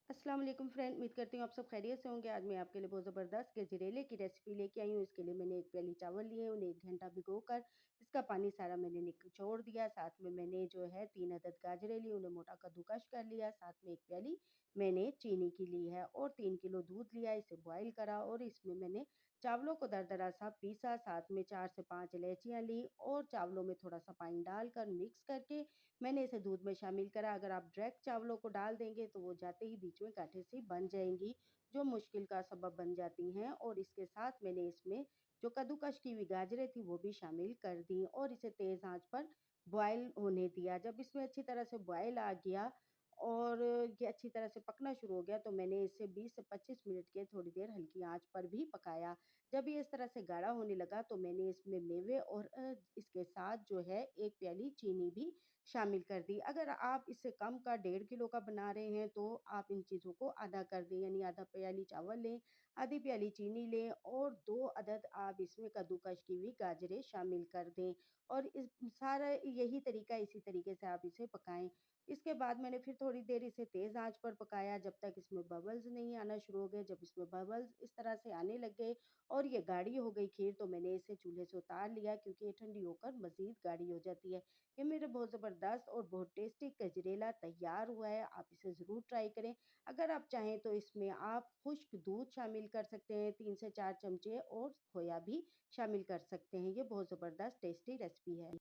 अस्सलाम वालेकुम फ्रेंड, उम्मीद करती हूँ आप सब खैरियत से होंगे। आज मैं आपके लिए बहुत ज़बरदस्त गजरेले की रेसिपी लेके आई हूँ। इसके लिए मैंने 1 प्याली चावल लिए, उन्हें 1 घंटा भिगोकर इसका पानी सारा मैंने निचोड़ दिया। साथ में मैंने जो है 3 अदद गाजरें ली, उन्हें मोटा कद्दूकस कर लिया। साथ में 1 प्याली मैंने चीनी की ली है और 3 किलो दूध लिया, इसे बॉयल करा और इसमें मैंने चावलों को दरदरा सा पीसा। साथ में 4 से 5 इलायचियाँ ली और चावलों में थोड़ा-सा पानी डालकर मिक्स करके मैंने इसे दूध में शामिल करा। अगर आप डायरेक्ट चावलों को डाल देंगे तो वो जाते ही बीच में गांठें सी बन जाएंगी, जो मुश्किल का सबब बन जाती हैं। और इसके साथ मैंने इसमें जो कद्दूकस की हुई गाजरें थी वो भी शामिल कर दी और इसे तेज़ आंच पर बॉयल होने दिया। जब इसमें अच्छी तरह से बॉयल आ गया और ये अच्छी तरह से पकना शुरू हो गया तो मैंने इसे 20 से 25 मिनट के थोड़ी देर हल्की आंच पर भी पकाया। जब ये इस तरह से गाढ़ा होने लगा तो मैंने इसमें मेवे और इसके साथ जो है 1 प्याली चीनी भी शामिल कर दी। अगर आप इससे कम का 1.5 किलो का बना रहे हैं तो आप इन चीज़ों को आधा कर दें, यानी आधा प्याली चावल लें, आधी प्याली चीनी लें और 2 अदद आप इसमें कद्दूकस की हुई गाजरें शामिल कर दें और इस सारा यही तरीका इसी तरीके से आप इसे पकाएँ। इसके बाद मैंने फिर थोड़ी देर इसे तेज़ आँच पर पकाया जब तक इसमें बबल्स नहीं आना शुरू हो गए। जब इसमें बबल्स इस तरह से आने लग गए और ये गाढ़ी हो गई खीर तो मैंने इसे चूल्हे से उतार लिया, क्योंकि ये ठंडी होकर मज़ीद गाढ़ी हो जाती है। ये मेरे बहुत ज़बरदस्त और बहुत टेस्टी गजरेला तैयार हुआ है। आप इसे ज़रूर ट्राई करें। अगर आप चाहें तो इसमें आप खुश्क दूध शामिल कर सकते हैं, 3 से 4 चमचे, और खोया भी शामिल कर सकते हैं। ये बहुत ज़बरदस्त टेस्टी रेसिपी है।